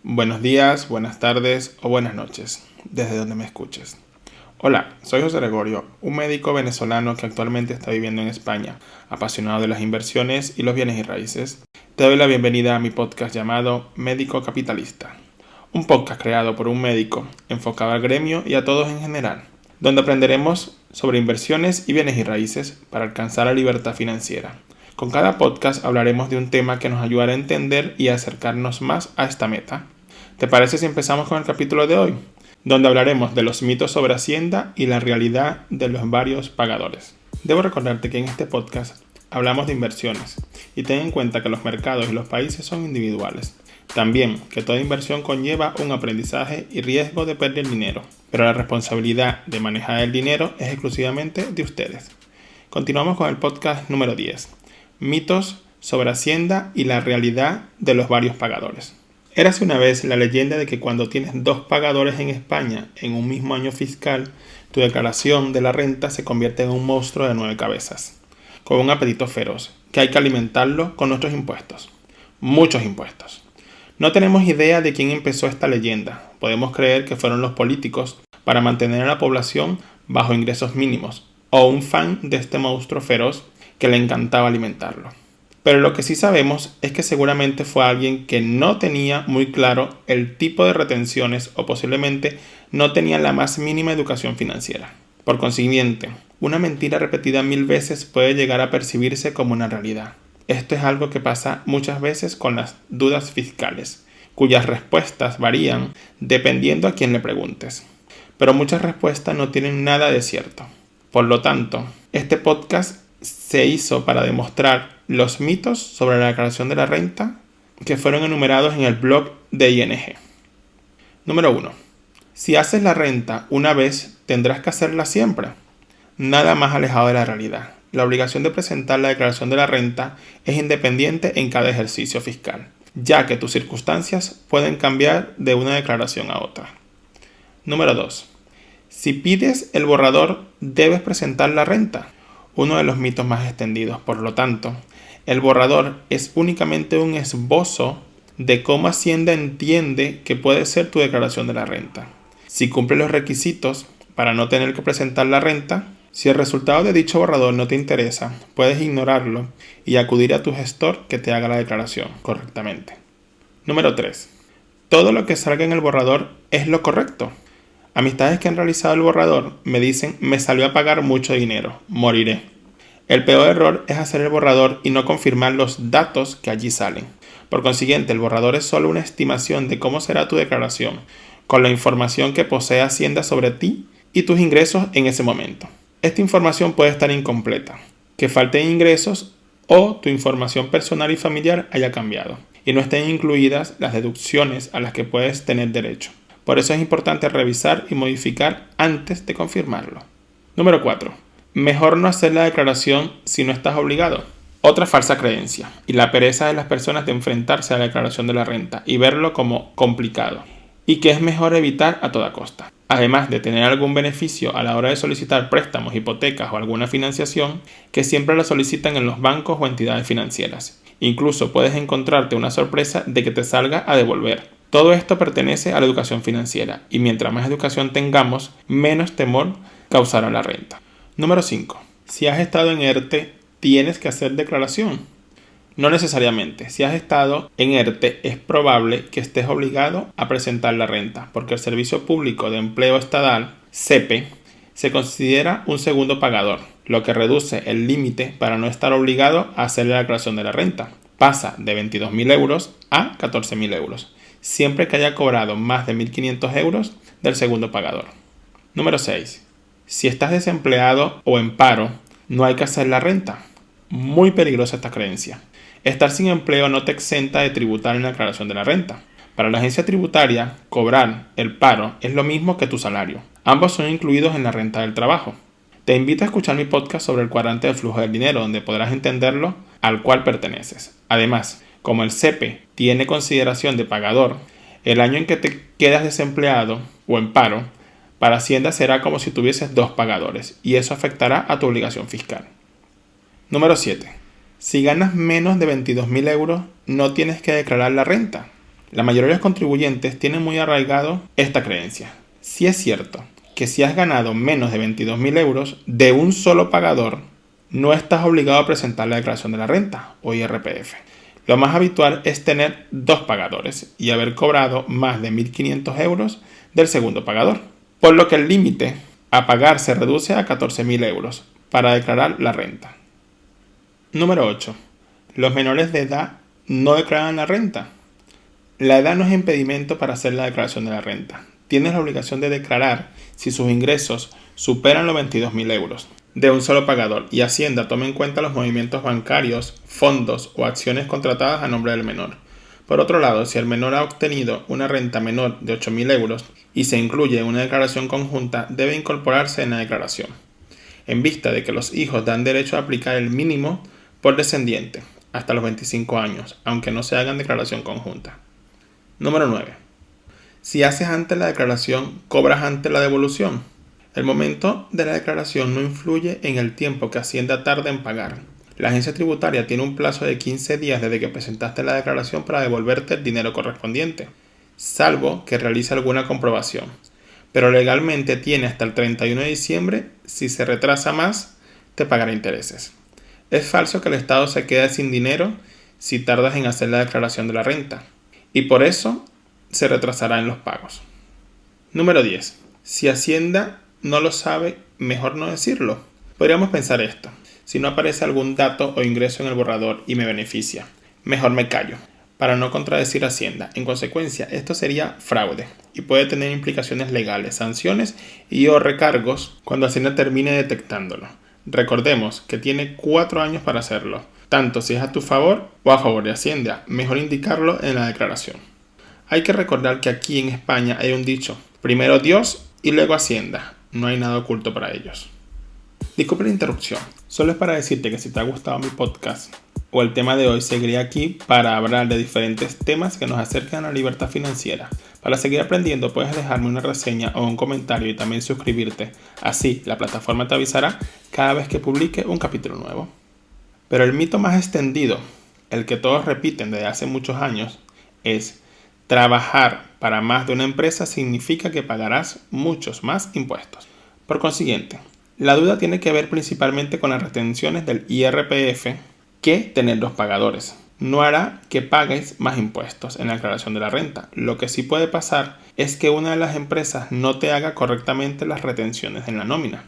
Buenos días, buenas tardes o buenas noches, desde donde me escuches. Hola, soy José Gregorio, un médico venezolano que actualmente está viviendo en España, apasionado de las inversiones y los bienes y raíces. Te doy la bienvenida a mi podcast llamado Médico Capitalista, un podcast creado por un médico enfocado al gremio y a todos en general, donde aprenderemos sobre inversiones y bienes y raíces para alcanzar la libertad financiera. Con cada podcast hablaremos de un tema que nos ayudará a entender y a acercarnos más a esta meta. ¿Te parece si empezamos con el capítulo de hoy? Donde hablaremos de los mitos sobre Hacienda y la realidad de los varios pagadores. Debo recordarte que en este podcast hablamos de inversiones y ten en cuenta que los mercados y los países son individuales. También que toda inversión conlleva un aprendizaje y riesgo de perder dinero, pero la responsabilidad de manejar el dinero es exclusivamente de ustedes. Continuamos con el podcast número 10. Mitos sobre Hacienda y la realidad de los varios pagadores. Érase una vez la leyenda de que cuando tienes dos pagadores en España en un mismo año fiscal, tu declaración de la renta se convierte en un monstruo de 9 cabezas, con un apetito feroz, que hay que alimentarlo con nuestros impuestos. Muchos impuestos. No tenemos idea de quién empezó esta leyenda. Podemos creer que fueron los políticos para mantener a la población bajo ingresos mínimos, o un fan de este monstruo feroz que le encantaba alimentarlo. Pero lo que sí sabemos es que seguramente fue alguien que no tenía muy claro el tipo de retenciones o posiblemente no tenía la más mínima educación financiera. Por consiguiente, una mentira repetida 1000 veces puede llegar a percibirse como una realidad. Esto es algo que pasa muchas veces con las dudas fiscales, cuyas respuestas varían dependiendo a quién le preguntes. Pero muchas respuestas no tienen nada de cierto. Por lo tanto, este podcast se hizo para demostrar los mitos sobre la declaración de la renta que fueron enumerados en el blog de ING. Número 1. Si haces la renta una vez, tendrás que hacerla siempre. Nada más alejado de la realidad. La obligación de presentar la declaración de la renta es independiente en cada ejercicio fiscal, ya que tus circunstancias pueden cambiar de una declaración a otra. Número 2. Si pides el borrador, debes presentar la renta. Uno de los mitos más extendidos. Por lo tanto, el borrador es únicamente un esbozo de cómo Hacienda entiende que puede ser tu declaración de la renta. Si cumple los requisitos para no tener que presentar la renta, si el resultado de dicho borrador no te interesa, puedes ignorarlo y acudir a tu gestor que te haga la declaración correctamente. Número 3. Todo lo que salga en el borrador es lo correcto. Amistades que han realizado el borrador me dicen: me salió a pagar mucho dinero, moriré. El peor error es hacer el borrador y no confirmar los datos que allí salen. Por consiguiente, el borrador es solo una estimación de cómo será tu declaración, con la información que posee Hacienda sobre ti y tus ingresos en ese momento. Esta información puede estar incompleta, que falten ingresos o tu información personal y familiar haya cambiado y no estén incluidas las deducciones a las que puedes tener derecho. Por eso es importante revisar y modificar antes de confirmarlo. Número 4. Mejor no hacer la declaración si no estás obligado. Otra falsa creencia y la pereza de las personas de enfrentarse a la declaración de la renta y verlo como complicado y que es mejor evitar a toda costa. Además de tener algún beneficio a la hora de solicitar préstamos, hipotecas o alguna financiación, que siempre la solicitan en los bancos o entidades financieras. Incluso puedes encontrarte una sorpresa de que te salga a devolver. Todo esto pertenece a la educación financiera y mientras más educación tengamos, menos temor causará la renta. Número 5. Si has estado en ERTE, ¿tienes que hacer declaración? No necesariamente. Si has estado en ERTE, es probable que estés obligado a presentar la renta, porque el Servicio Público de Empleo Estatal, SEPE, se considera un segundo pagador, lo que reduce el límite para no estar obligado a hacer la declaración de la renta. Pasa de 22.000 euros a 14.000 euros. Siempre que haya cobrado más de 1.500 euros del segundo pagador. Número 6. Si estás desempleado o en paro, no hay que hacer la renta. Muy peligrosa esta creencia. Estar sin empleo no te exenta de tributar en la declaración de la renta. Para la agencia tributaria, cobrar el paro es lo mismo que tu salario. Ambos son incluidos en la renta del trabajo. Te invito a escuchar mi podcast sobre el cuadrante del flujo del dinero, donde podrás entenderlo al cual perteneces. Además, como el SEPE tiene consideración de pagador, el año en que te quedas desempleado o en paro, para Hacienda será como si tuvieses dos pagadores y eso afectará a tu obligación fiscal. Número 7. Si ganas menos de 22.000 euros, no tienes que declarar la renta. La mayoría de los contribuyentes tienen muy arraigado esta creencia. Si es cierto que si has ganado menos de 22.000 euros de un solo pagador, no estás obligado a presentar la declaración de la renta o IRPF. Lo más habitual es tener dos pagadores y haber cobrado más de 1.500 euros del segundo pagador, por lo que el límite a pagar se reduce a 14.000 euros para declarar la renta. Número 8. Los menores de edad no declaran la renta. La edad no es impedimento para hacer la declaración de la renta. Tienes la obligación de declarar si sus ingresos superan los 22.000 euros de un solo pagador y Hacienda toma en cuenta los movimientos bancarios, fondos o acciones contratadas a nombre del menor. Por otro lado, si el menor ha obtenido una renta menor de 8.000 euros y se incluye en una declaración conjunta, debe incorporarse en la declaración, en vista de que los hijos dan derecho a aplicar el mínimo por descendiente hasta los 25 años, aunque no se hagan declaración conjunta. Número 9. Si haces antes la declaración, cobras antes la devolución. El momento de la declaración no influye en el tiempo que Hacienda tarda en pagar. La agencia tributaria tiene un plazo de 15 días desde que presentaste la declaración para devolverte el dinero correspondiente, salvo que realice alguna comprobación. Pero legalmente tiene hasta el 31 de diciembre. Si se retrasa más, te pagará intereses. Es falso que el Estado se quede sin dinero si tardas en hacer la declaración de la renta, y por eso se retrasará en los pagos. Número 10. Si Hacienda no lo sabe, mejor no decirlo. Podríamos pensar esto: si no aparece algún dato o ingreso en el borrador y me beneficia, mejor me callo, para no contradecir a Hacienda. En consecuencia, esto sería fraude y puede tener implicaciones legales, sanciones y o recargos cuando Hacienda termine detectándolo. Recordemos que tiene 4 años para hacerlo, tanto si es a tu favor o a favor de Hacienda. Mejor indicarlo en la declaración. Hay que recordar que aquí en España hay un dicho: primero Dios y luego Hacienda. No hay nada oculto para ellos. Disculpe la interrupción. Solo es para decirte que si te ha gustado mi podcast o el tema de hoy, seguiré aquí para hablar de diferentes temas que nos acercan a la libertad financiera. Para seguir aprendiendo, puedes dejarme una reseña o un comentario y también suscribirte. Así, la plataforma te avisará cada vez que publique un capítulo nuevo. Pero el mito más extendido, el que todos repiten desde hace muchos años, es: trabajar para más de una empresa significa que pagarás muchos más impuestos. Por consiguiente, la duda tiene que ver principalmente con las retenciones del IRPF que tener dos pagadores. No hará que pagues más impuestos en la declaración de la renta. Lo que sí puede pasar es que una de las empresas no te haga correctamente las retenciones en la nómina.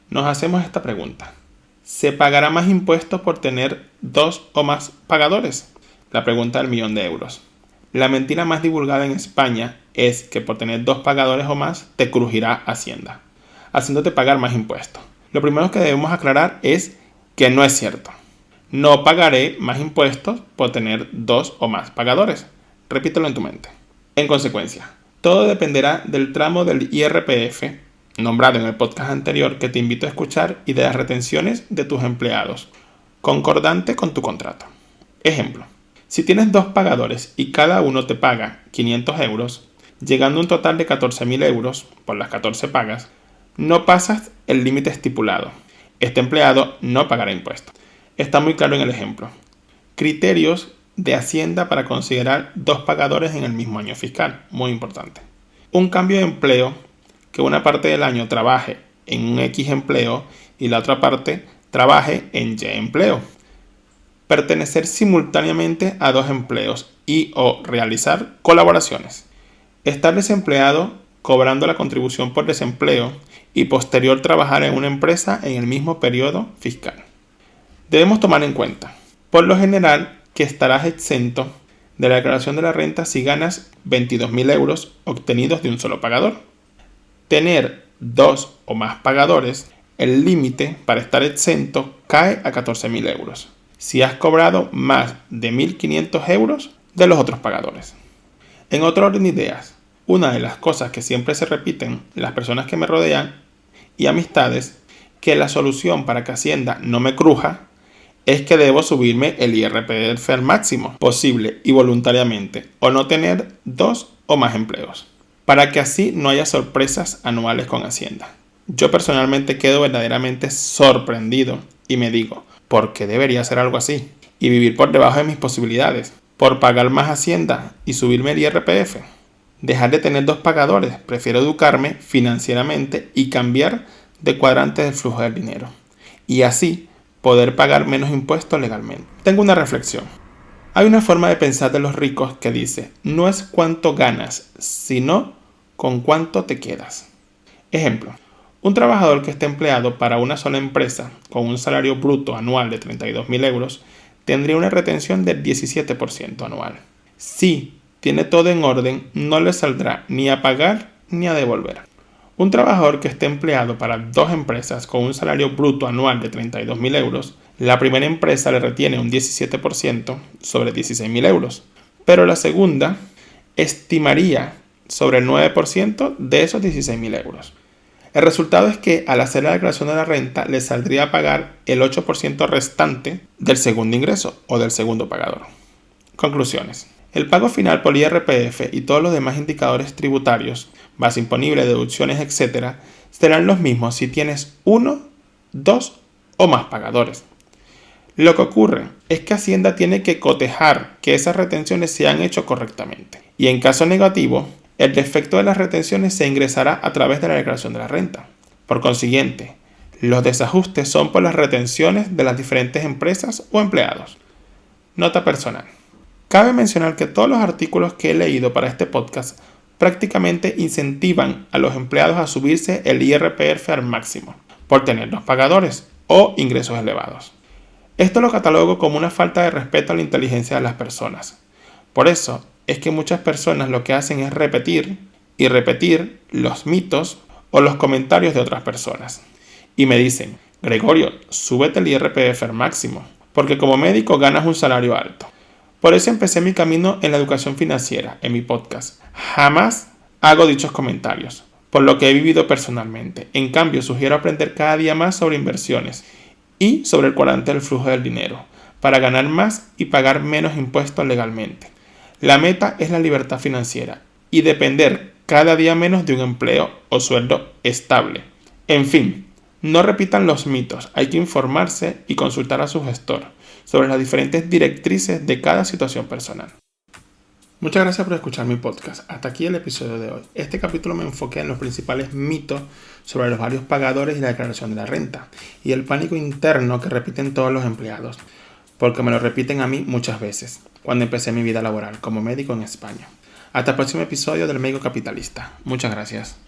Nos hacemos esta pregunta: ¿se pagará más impuestos por tener dos o más pagadores? La pregunta del millón de euros. La mentira más divulgada en España es que por tener dos pagadores o más te crujirá Hacienda, haciéndote pagar más impuestos. Lo primero que debemos aclarar es que no es cierto. No pagaré más impuestos por tener dos o más pagadores. Repítelo en tu mente. En consecuencia, todo dependerá del tramo del IRPF nombrado en el podcast anterior que te invito a escuchar y de las retenciones de tus empleados, concordante con tu contrato. Ejemplo: si tienes dos pagadores y cada uno te paga 500 euros, llegando a un total de 14.000 euros por las 14 pagas, no pasas el límite estipulado. Este empleado no pagará impuestos. Está muy claro en el ejemplo. Criterios de Hacienda para considerar dos pagadores en el mismo año fiscal. Muy importante. Un cambio de empleo, que una parte del año trabaje en un X empleo y la otra parte trabaje en Y empleo. Pertenecer simultáneamente a dos empleos y o realizar colaboraciones. Estar desempleado cobrando la contribución por desempleo y posterior trabajar en una empresa en el mismo periodo fiscal. Debemos tomar en cuenta, por lo general, que estarás exento de la declaración de la renta si ganas 22.000 euros obtenidos de un solo pagador. Tener dos o más pagadores, el límite para estar exento cae a 14.000 euros. Si has cobrado más de 1.500 euros de los otros pagadores. En otro orden de ideas, una de las cosas que siempre se repiten las personas que me rodean y amistades, que la solución para que Hacienda no me cruja es que debo subirme el IRPF al máximo posible y voluntariamente, o no tener dos o más empleos, para que así no haya sorpresas anuales con Hacienda. Yo personalmente quedo verdaderamente sorprendido y me digo: ¿por qué debería hacer algo así? Y vivir por debajo de mis posibilidades. ¿Por pagar más Hacienda y subirme el IRPF? Dejar de tener dos pagadores. Prefiero educarme financieramente y cambiar de cuadrante del flujo del dinero. Y así poder pagar menos impuestos legalmente. Tengo una reflexión. Hay una forma de pensar de los ricos que dice, no es cuánto ganas, sino con cuánto te quedas. Ejemplo, un trabajador que esté empleado para una sola empresa con un salario bruto anual de 32.000 euros tendría una retención del 17% anual. Si tiene todo en orden, no le saldrá ni a pagar ni a devolver. Un trabajador que esté empleado para dos empresas con un salario bruto anual de 32.000 euros, la primera empresa le retiene un 17% sobre 16.000 euros, pero la segunda estimaría sobre el 9% de esos 16.000 euros. El resultado es que al hacer la declaración de la renta le saldría a pagar el 8% restante del segundo ingreso o del segundo pagador. Conclusiones. El pago final por IRPF y todos los demás indicadores tributarios, base imponible, deducciones, etc., serán los mismos si tienes uno, dos o más pagadores. Lo que ocurre es que Hacienda tiene que cotejar que esas retenciones se han hecho correctamente. Y en caso negativo, el defecto de las retenciones se ingresará a través de la declaración de la renta. Por consiguiente, los desajustes son por las retenciones de las diferentes empresas o empleados. Nota personal. Cabe mencionar que todos los artículos que he leído para este podcast prácticamente incentivan a los empleados a subirse el IRPF al máximo por tener dos pagadores o ingresos elevados. Esto lo catalogo como una falta de respeto a la inteligencia de las personas. Por eso es que muchas personas lo que hacen es repetir y repetir los mitos o los comentarios de otras personas. Y me dicen, Gregorio, súbete el IRPF al máximo, porque como médico ganas un salario alto. Por eso empecé mi camino en la educación financiera, en mi podcast. Jamás hago dichos comentarios, por lo que he vivido personalmente. En cambio, sugiero aprender cada día más sobre inversiones y sobre el cuadrante del flujo del dinero, para ganar más y pagar menos impuestos legalmente. La meta es la libertad financiera y depender cada día menos de un empleo o sueldo estable. En fin, no repitan los mitos, hay que informarse y consultar a su gestor sobre las diferentes directrices de cada situación personal. Muchas gracias por escuchar mi podcast. Hasta aquí el episodio de hoy. Este capítulo me enfoqué en los principales mitos sobre los varios pagadores y la declaración de la renta y el pánico interno que repiten todos los empleados, porque me lo repiten a mí muchas veces, cuando empecé mi vida laboral como médico en España. Hasta el próximo episodio del Médico Capitalista. Muchas gracias.